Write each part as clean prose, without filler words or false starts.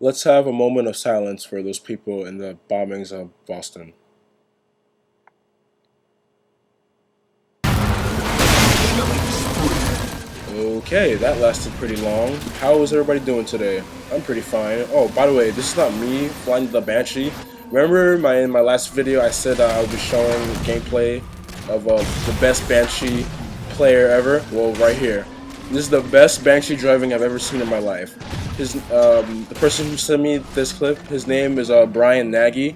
Let's have a moment of silence for those people in the bombings of Boston. Okay, that lasted pretty long. How is everybody doing today? I'm pretty fine. Oh, by the way, this is not me flying the Banshee. Remember in my last video I said I would be showing gameplay of the best Banshee player ever? Well, right here. This is the best Banshee driving I've ever seen in my life. The person who sent me this clip, his name is Brian Nagy,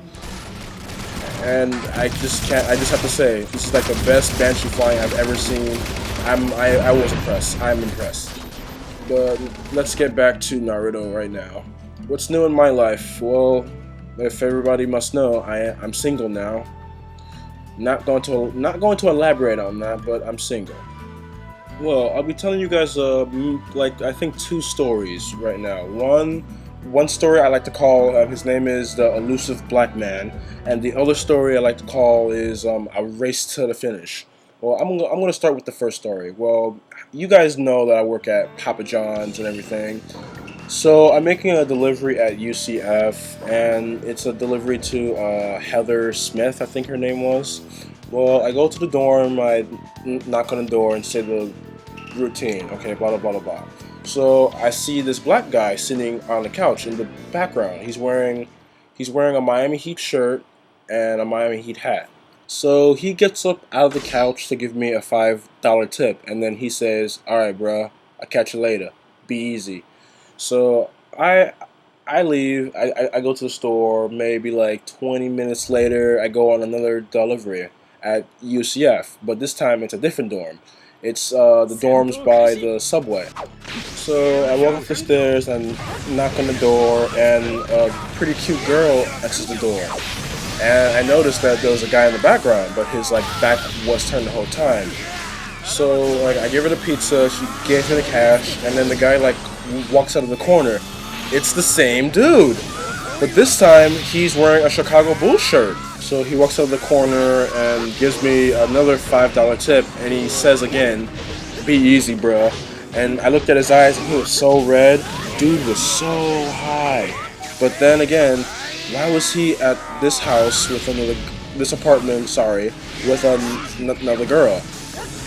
and I just have to say, this is like the best Banshee flying I've ever seen. I was impressed. I'm impressed. But let's get back to Naruto right now. What's new in my life? Well, if everybody must know, I'm single now. Not going to elaborate on that, but I'm single. Well, I'll be telling you guys like I think two stories right now. One story I like to call his name is the elusive black man, and the other story I like to call is a race to the finish. Well, I'm gonna start with the first story. Well, you guys know that I work at Papa John's and everything. So I'm making a delivery at UCF, and it's a delivery to Heather Smith, I think her name was. Well, I go to the dorm, I knock on the door and say the routine, okay, blah blah blah blah blah. So I see this black guy sitting on the couch in the background. He's wearing a Miami Heat shirt and a Miami Heat hat. So he gets up out of the couch to give me a $5 tip, and then he says, "All right, bruh, I'll catch you later. Be easy." So I leave. I go to the store. Maybe like 20 minutes later, I go on another delivery at UCF, but this time it's a different dorm. It's the dorms by the subway. So I walk up the stairs and knock on the door, and a pretty cute girl answers the door. And I noticed that there was a guy in the background, but his like back was turned the whole time. So like I give her the pizza, she gives me the cash, and then the guy like walks out of the corner. It's the same dude, but this time he's wearing a Chicago Bulls shirt. So he walks out of the corner and gives me another $5 tip, and he says again, "Be easy, bro." And I looked at his eyes, and he was so red. Dude was so high. But then again, why was he at this house with this apartment? Sorry, with another girl.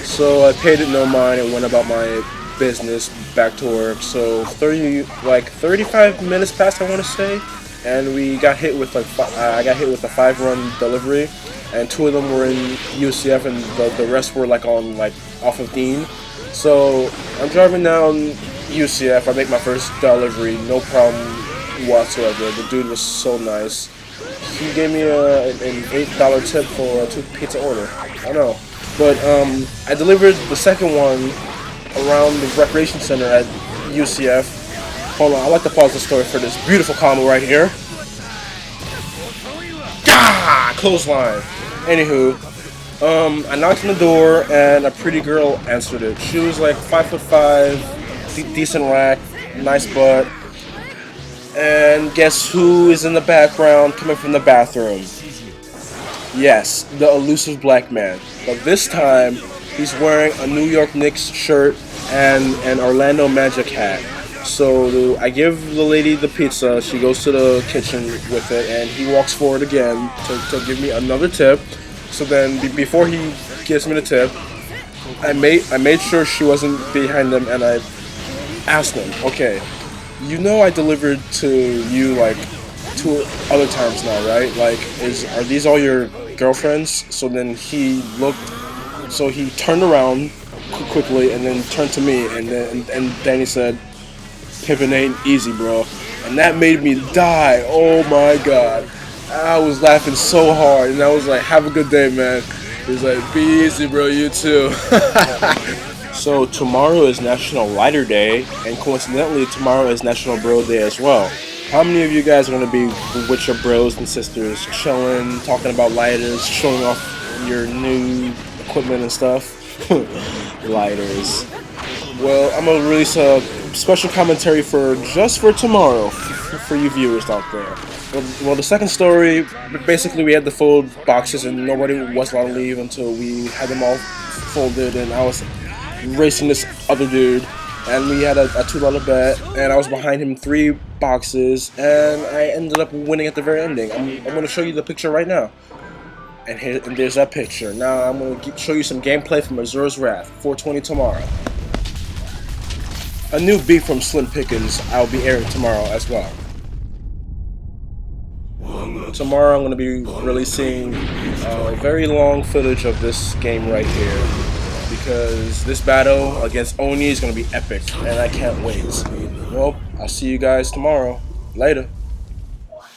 So I paid it no mind and went about my business back to work. So 35 minutes passed, I want to say, and we got hit with I got hit with a 5-run delivery, and 2 of them were in UCF, and the rest were like on like off of Dean. So I'm driving down UCF. I make my first delivery, no problem whatsoever. The dude was so nice. He gave me an $8 tip for a 2 pizza order. I know. But I delivered the second one around the recreation center at UCF. Hold on, I like to pause the story for this beautiful combo right here. Gah! Clothesline. Anywho, I knocked on the door and a pretty girl answered it. She was like 5'5", decent rack, nice butt. And guess who is in the background coming from the bathroom? Yes, the elusive black man. But this time, he's wearing a New York Knicks shirt and an Orlando Magic hat. So I give the lady the pizza. She goes to the kitchen with it, and he walks forward again to give me another tip. So then, before he gives me the tip, I made sure she wasn't behind him, and I asked him, "Okay, you know I delivered to you like 2 other times now, right? Like, are these all your girlfriends?" So then he turned around quickly and then turned to me, and then he said, "Pimpin' ain't easy, bro." And that made me die. Oh my god. I was laughing so hard, and I was like, "Have a good day, man." He's like, "Be easy, bro, you too." So tomorrow is National Lighter Day, and coincidentally tomorrow is National Bro Day as well. How many of you guys are going to be with your bros and sisters, chilling, talking about lighters, showing off your new equipment and stuff? Lighters. Well, I'm going to release a special commentary for tomorrow for you viewers out there. Well, the second story, basically we had the fold boxes and nobody was allowed to leave until we had them all folded, and I was racing this other dude, and we had a $2 bet, and I was behind him 3 boxes, and I ended up winning at the very ending. I'm going to show you the picture right now. And there's that picture. Now I'm going to show you some gameplay from Azura's Wrath, 420 tomorrow. A new beat from SlimPknz I'll be airing tomorrow as well. Tomorrow I'm going to be releasing very long footage of this game right here, because this battle against Oni is going to be epic, and I can't wait. Well, I'll see you guys tomorrow. Later.